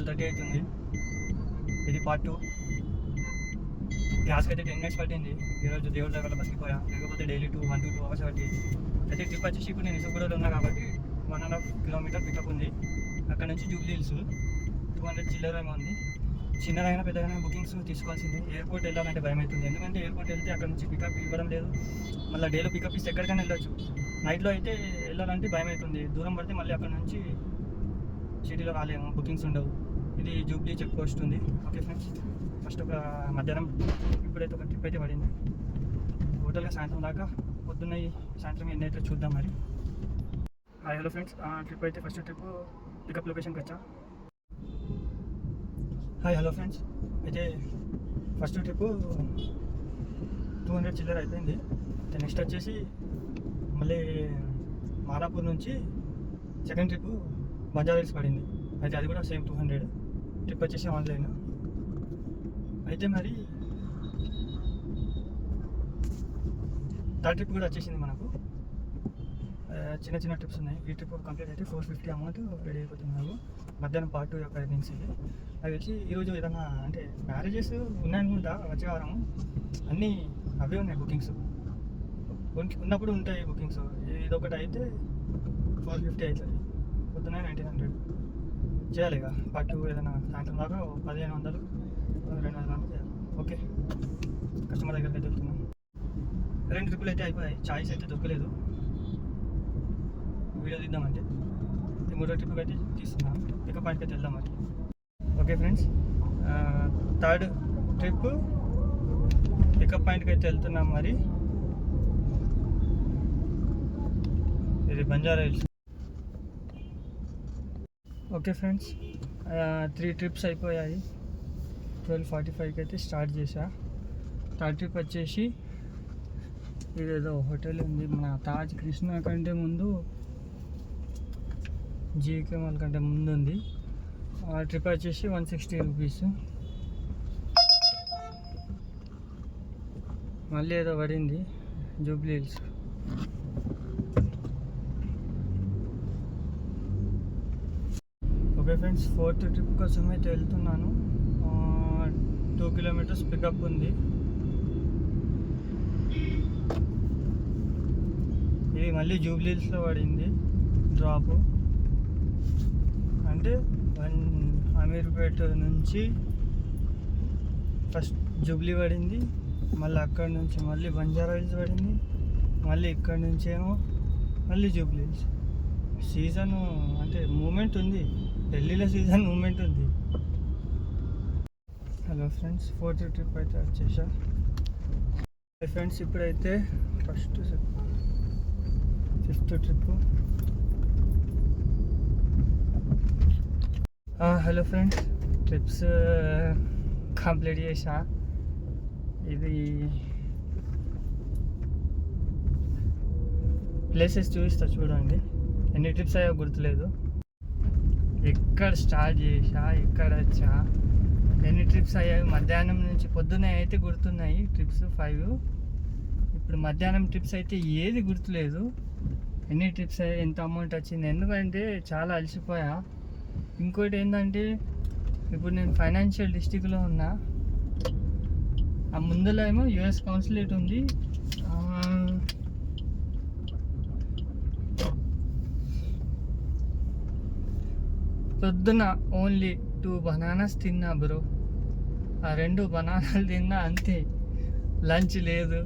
12:30 అవుతుంది. ఇది పార్ట్ 2. గ్యాస్కి అయితే 10 minutes పట్టింది. ఈరోజు దేవుడి దగ్గర బస్కి పోయా, లేకపోతే డైలీ 1 to 2 hours పట్టేది. అయితే ట్రిప్ వచ్చేసి ఇప్పుడు నేను ఇసుకూడలో ఉన్నా కాబట్టి 1.5 kilometer పికప్ ఉంది. అక్కడ నుంచి జూబ్లీ హిల్స్ 200 చిల్లర ఏమో ఉంది. చిన్నదైనా పెద్దదైనా బుకింగ్స్ తీసుకోవాల్సిందే. ఎయిర్పోర్ట్ వెళ్ళాలంటే భయం అవుతుంది, ఎందుకంటే ఎయిర్పోర్ట్ వెళ్తే అక్కడ నుంచి పికప్ ఇవ్వడం లేదు. మళ్ళీ డేలో పికప్ ఇస్తే ఎక్కడికైనా వెళ్ళొచ్చు. నైట్లో అయితే వెళ్ళాలంటే భయం అవుతుంది. దూరం పడితే మళ్ళీ అక్కడ నుంచి సిటీలో రాలేము, బుకింగ్స్ ఉండవు. ఇది జూబ్లీ చెక్ పోస్ట్ ఉంది. ఓకే ఫ్రెండ్స్, ఫస్ట్ ఒక మధ్యాహ్నం ఇప్పుడైతే ఒక ట్రిప్ అయితే పడింది. టోటల్గా సాయంత్రం దాకా పొద్దున్న సాయంత్రం ఎన్ని అయితే చూద్దాం మరి. హాయ్ హలో ఫ్రెండ్స్, ట్రిప్ అయితే ఫస్ట్ ట్రిప్ పికప్ లొకేషన్కి వచ్చా. హాయ్ హలో ఫ్రెండ్స్, అయితే ఫస్ట్ ట్రిప్ 200 చిల్లర అయిపోయింది. నెక్స్ట్ వచ్చేసి మళ్ళీ మాదాపూర్ నుంచి సెకండ్ ట్రిప్ బంజారా హిల్స్ పడింది. అయితే అది కూడా సేమ్ 200. ట్రిప్ వచ్చేసి ఆన్లైన్. అయితే మరి థర్డ్ ట్రిప్ కూడా వచ్చేసింది మనకు. చిన్న చిన్న ట్రిప్స్ ఉన్నాయి. ఈ ట్రిప్ కంప్లీట్ అయితే 450 అమౌంట్ రెడీ అయిపోతుంది నాకు. మధ్యాహ్నం పార్ట్ 2 యొక్క ఎర్నింగ్స్ ఇది. అది వచ్చి ఈరోజు ఏదైనా అంటే మ్యారేజెస్ ఉన్నాయనుకుంటా, వచ్చే వారం అన్నీ అవే ఉన్నాయి బుకింగ్స్. ఉన్నప్పుడు ఉంటాయి బుకింగ్స్. ఇదొకటి అయితే 450 అవుతుంది. పొద్దున 1900 చేయాలి. ఇక పార్ట్ 2 ఏదైనా సాయంత్రం దాకా 1500 200 చేయాలి. ఓకే, కస్టమర్ దగ్గరికి అయితే వెళ్తున్నాం. 2 ట్రిప్పులు అయితే అయిపోయాయి. చాయిస్ అయితే దొరకలేదు వీడియో తీద్దామంటే. మూడో ట్రిప్ అయితే తీస్తున్నాం. పికప్ పాయింట్కి అయితే వెళ్దాం మరి. Okay friends, third trip pickup పాయింట్కి అయితే వెళ్తున్నాం మరి. ఇది Banjara Hills. Okay friends, 3 trips అయిపోయాయి. 12:45కి అయితే స్టార్ట్ చేశా. థర్డ్ ట్రిప్ వచ్చేసి ఇదేదో హోటల్ ఉంది మన తాజ్ కృష్ణ కంటే ముందు, జీకే మాల్ కంటే ముందు ఉంది. ఆ ట్రిప్ వచ్చేసి 160 రూపీస్. మళ్ళీ ఏదో పడింది Jubilee hills. Okay friends, fourth trip కోసం అయితే వెళ్తున్నాను. 2 kilometers పికప్ ఉంది. ఇది మళ్ళీ జూబ్లీ హిల్స్లో పడింది డ్రాప్. అంటే అమీర్పేట నుంచి ఫస్ట్ జూబ్లీ పడింది, మళ్ళీ అక్కడ నుంచి మళ్ళీ బంజారా హిల్స్ పడింది, మళ్ళీ ఇక్కడ నుంచి ఏమో మళ్ళీ జూబ్లీ హిల్స్. సీజన్ అంటే మూమెంట్ ఉంది, ఢిల్లీలో సీజన్ మూమెంట్ ఉంది. హలో ఫ్రెండ్స్, ఫోర్త్ ట్రిప్ అయితే వచ్చేసా. ఫ్రెండ్స్, ఇప్పుడైతే fifth trip. Hello friends, trips complete చేసా. ఇది ప్లేసెస్ చూపిస్తా చూడండి. ఎన్ని ట్రిప్స్ అయ్యో గుర్తులేదు. ఎక్కడ స్టార్ట్ చేసా, ఎక్కడ వచ్చా, ఎన్ని ట్రిప్స్ అయ్యాయి. మధ్యాహ్నం నుంచి పొద్దున్న అయితే గుర్తున్నాయి ట్రిప్స్ 5. ఇప్పుడు మధ్యాహ్నం ట్రిప్స్ అయితే ఏది గుర్తులేదు. ఎన్ని ట్రిప్స్ అయ్యాయి, ఎంత అమౌంట్ వచ్చింది, ఎందుకంటే చాలా అలసిపోయా. ఇంకోటి ఏంటంటే ఇప్పుడు నేను ఫైనాన్షియల్ డిస్ట్రిక్ట్లో ఉన్నా. ఆ ముందులో ఏమో యుఎస్ కాన్సులేట్ ఉంది. పొద్దున ఓన్లీ 2 బనానాస్ తిన్నా బ్రో. ఆ 2 బనానాలు తిన్నా అంతే. లంచ్ లేదు,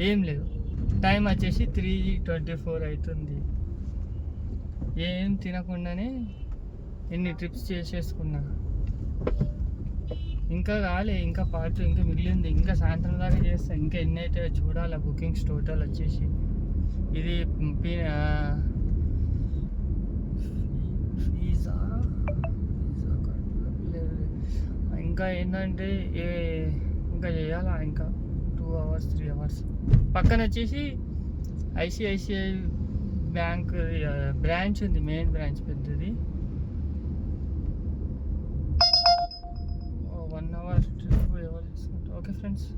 ఏం లేదు. టైం వచ్చేసి 3:24 అవుతుంది. ఏం తినకుండానే ఎన్ని ట్రిప్స్ చేసేసుకున్నా. ఇంకా కాలే, ఇంకా పార్ట్ ఇంకా మిగిలింది. ఇంకా సాయంత్రం దాకా చేస్తా. ఇంకా ఎన్ని అయితే చూడాలి. బుకింగ్స్ టోటల్ వచ్చేసి ఇది ఇంకా ఏంటంటే ఇంకా చేయాలా. ఇంకా 2 hours 3 hours. పక్కన వచ్చేసి ఐసిఐసిఐ బ్యాంక్ బ్రాంచ్ ఉంది, మెయిన్ బ్రాంచ్ పెద్దది. 1 hour ట్రిప్ ఎవరు తీసుకుంటారు. Okay friends,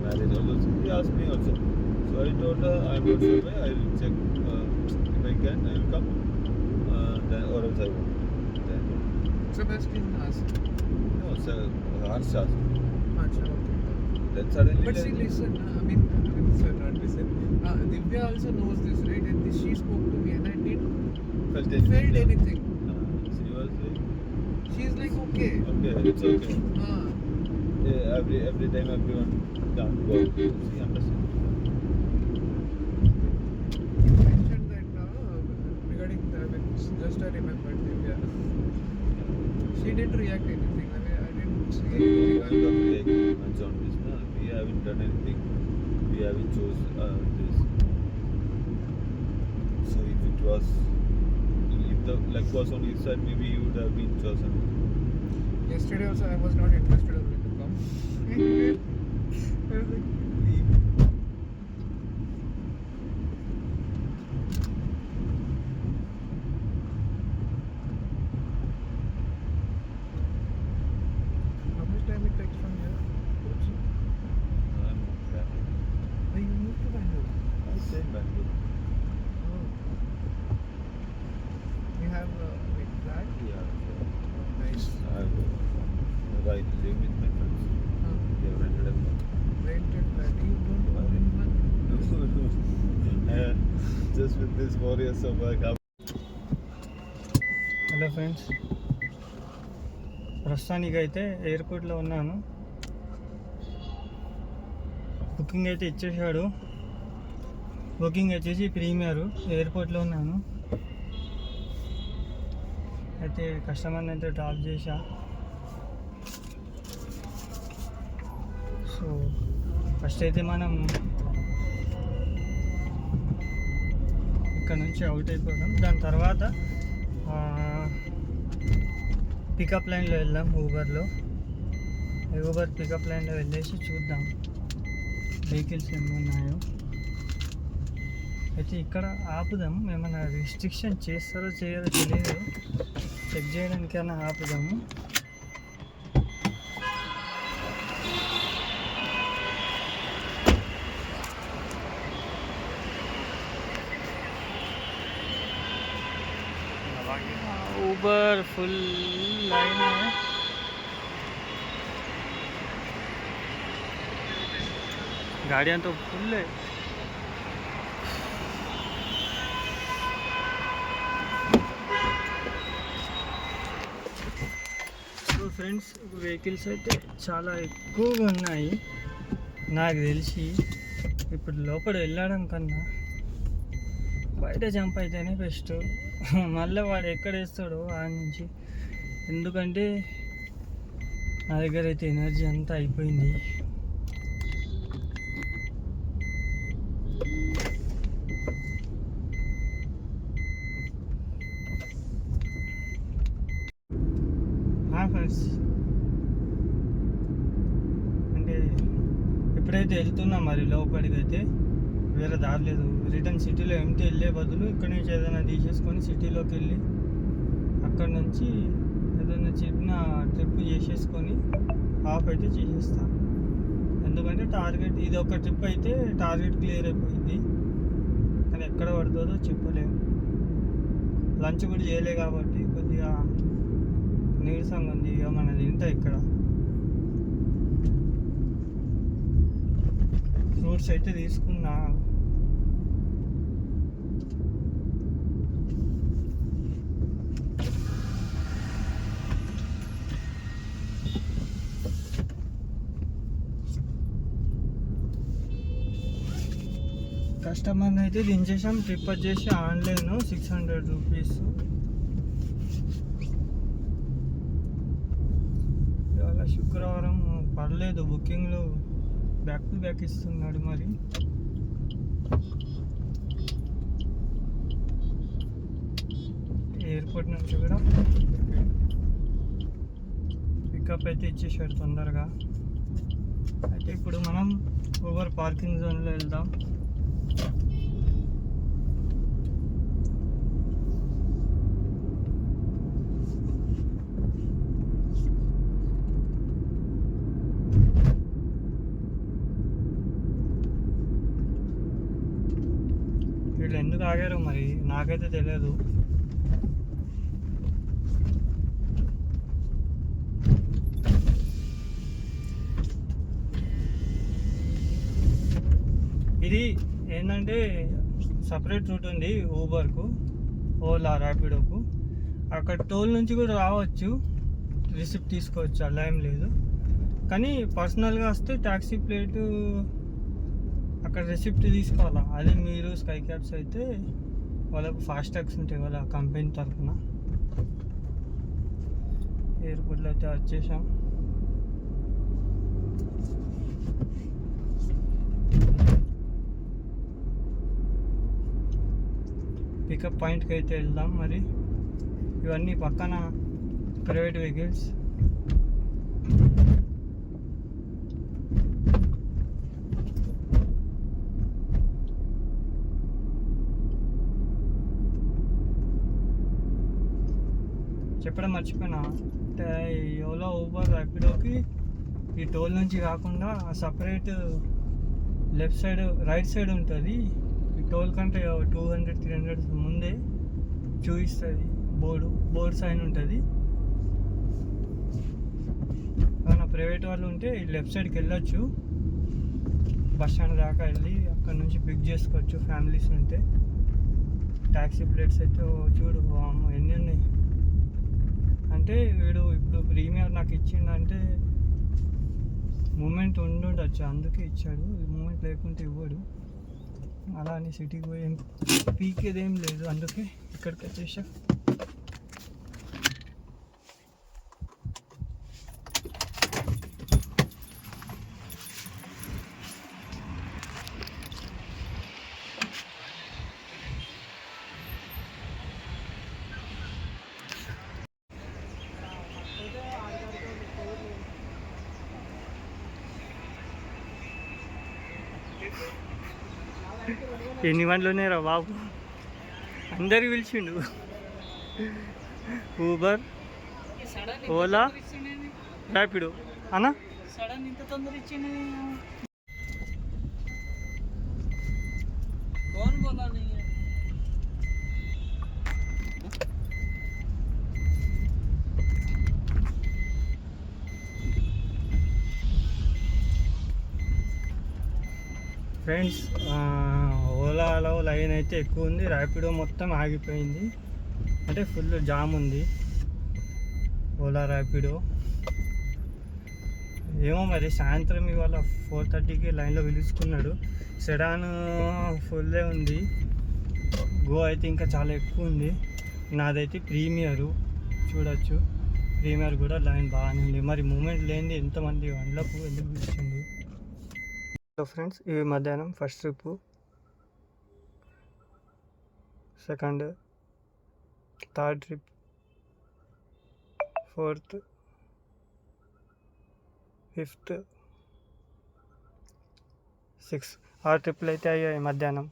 marriage also. He asked me also. So I told her I'm not sure why. I will check if I can. I will come. Then or else I won't. Then Sebastian asked. no, sir. Harsh asked. Acha, okay. Then suddenly. But see, listen, sir, not listen. Divya also knows this, right? And she spoke to me, and I didn't felt anything. She was like, She's like, okay. okay, it's okay. Yeah, every time everyone can't go. She understands. You mentioned that regarding just I remembered Divya. She didn't react anything. I didn't see No anything. kind of reaction much on this. No? We haven't done anything. We haven't chose this. So if it was, if the luck was on his side, maybe you would have been chosen. Yesterday also I was not interested only to come. I was like, leave. How much time it takes from here? I'm Bangalore. Oh, you moved to Bangalore. I stay in Bangalore. Oh. You have like flat? Yeah. Oh, nice. I live with my friends. They have rented a flat. Rented flat. You don't own anyone? No. Just with this 4 years of work. Hello friends, ప్రస్తుతానికైతే ఎయిర్పోర్ట్లో ఉన్నాను. Booking అయితే ఇచ్చేసాడు. Booking వచ్చేసి premier. ఎయిర్పోర్ట్లో ఉన్నాను. అయితే కస్టమర్ని అయితే డ్రాప్ చేశా. సో ఫస్ట్ అయితే మనం ఇక్కడ నుంచి అవుట్ అయిపోదాం. దాని తర్వాత పికప్ లైన్లో వెళ్దాం. ఊబర్ పికప్ లైన్లో వెళ్ళేసి చూద్దాం వెహికల్స్ ఏమి ఉన్నాయో. అయితే ఇక్కడ ఆపుదాం. ఏమైనా రిస్ట్రిక్షన్ చేస్తారో చేయరో తెలియదు. చెక్ చేయడానికైనా ఆపుదాము. ऊबर फुल लाइन है. गाड़ियाँ तो फुल है. సో ఫ్రెండ్స్, వెహికల్స్ అయితే చాలా ఎక్కువగా ఉన్నాయి. నాకు తెలిసి ఇప్పుడు లోపల వెళ్ళడం కన్నా బయట జంప్ అయితేనే బెస్ట్. మళ్ళీ వాడు ఎక్కడ వేస్తాడో వాడి నుంచి. ఎందుకంటే నా దగ్గర అయితే ఎనర్జీ అంతా అయిపోయింది. ఫ్రెండ్స్, అంటే ఎప్పుడైతే వెళ్తున్నా మరి లోపలికి అయితే వేరే దారి లేదు. రిటర్న్ సిటీలో ఎంటీ వెళ్ళే బదులు ఇక్కడ నుంచి ఏదైనా తీసేసుకొని సిటీలోకి వెళ్ళి అక్కడ నుంచి ఏదైనా చిన్న ట్రిప్ చేసేసుకొని ఆఫ్ అయితే చేసేస్తాను. ఎందుకంటే టార్గెట్ ఇది ఒక ట్రిప్ అయితే టార్గెట్ క్లియర్ అయిపోయింది. కానీ ఎక్కడ పడుతుందో చెప్పలేము. లంచ్ కూడా చేయలే కాబట్టి కొద్దిగా నీరసంగా ఉంది. ఇక మనది తింటా. ఇక్కడ ఫ్రూట్స్ అయితే తీసుకున్నా. కస్టమర్ని అయితే దించేసాం. ట్రిప్ వచ్చేసి ఆన్లైన్ 600 రూపీస్. ఇవాళ శుక్రవారం పర్లేదు, బుకింగ్లు బ్యాక్ టు బ్యాక్ ఇస్తున్నాడు. మరి ఎయిర్పోర్ట్ నుంచి కూడా పికప్ అయితే ఇచ్చేసాడు తొందరగా. అయితే ఇప్పుడు మనం ఊబర్ పార్కింగ్ జోన్లో వెళ్దాం. వీళ్ళు ఎందుకు ఆగారో మరి నాకైతే తెలియదు. ఇది ఏంటంటే సపరేట్ రూట్ ఉంది ఊబర్కు, ఓలా, ర్యాపిడోకు. అక్కడ టోల్ నుంచి కూడా రావచ్చు, రిసిప్ట్ తీసుకోవచ్చు, అలా ఏం లేదు. కానీ పర్సనల్గా వస్తే ట్యాక్సీ ప్లేటు అక్కడ రిసిప్ట్ తీసుకోవాలా. అదే మీరు స్కై క్యాబ్స్ అయితే వాళ్ళకు ఫాస్ట్ ట్యాగ్స్ ఉంటాయి వాళ్ళ కంపెనీ తరఫున. ఎయిర్పోర్ట్లో అయితే వచ్చేసాం. పికప్ పాయింట్కి అయితే వెళ్దాం. మరి ఇవన్నీ పక్కన ప్రైవేట్ వెహికల్స్. చెప్పడం మర్చిపోయినా, ఓలా, ఊబర్, ర్యాపిడోకి ఈ టోల్ నుంచి కాకుండా separate left side, right side ఉంటుంది. ఈ టోల్ కంటే 200-300 ముందే చూపిస్తుంది బోర్డు సైన్ ఉంటుంది. ఏమైనా ప్రైవేట్ వాళ్ళు ఉంటే లెఫ్ట్ సైడ్కి వెళ్ళొచ్చు, బస్ స్టాండ్ దాకా వెళ్ళి అక్కడ నుంచి పిక్ చేసుకోవచ్చు ఫ్యామిలీస్ ఉంటే. ట్యాక్సీ ప్లేట్స్ అయితే చూడు ఎన్ని ఉన్నాయి అంటే, వీడు ఇప్పుడు ప్రీమియర్ నాకు ఇచ్చిండంటే మూమెంట్ ఉండుండొచ్చు, అందుకే ఇచ్చాడు. మూమెంట్ లేకుంటే ఇవ్వడు. అలా అని సిటీకి పోయి ఏం పీకేదేం లేదు, అందుకే ఇక్కడికి వచ్చేసా. ఎన్ని బండ్లు రా బాబు, అందరికి పిలిచిండు. ఊబర్, ఓలా, ర్యాపిడో అన్నా. ఇంత తొందర ఇచ్చింది. ఫ్రెండ్స్, ఓలాలో లైన్ అయితే ఎక్కువ ఉంది, ర్యాపిడో మొత్తం ఆగిపోయింది. అంటే ఫుల్ జామ్ ఉంది ఓలా, ర్యాపిడో. ఏమో మరి సాయంత్రం ఇవాళ 4:30కి లైన్లో పిలుచుకున్నాడు. సెడాన్ ఫుల్లే ఉంది, గో అయితే ఇంకా చాలా ఎక్కువ ఉంది. నాదైతే ప్రీమియరు, చూడొచ్చు. ప్రీమియర్ కూడా లైన్ బాగానే ఉంది. మరి మూమెంట్ లేనిది ఎంతమంది వండ్లకు ఎందుకు పిలిచింది. సో ఫ్రెండ్స్, ఇవి మధ్యాహ్నం first trip, second, third trip, fourth, fifth, 6 ట్రిప్పులు అయితే అయ్యాయి మధ్యాహ్నం.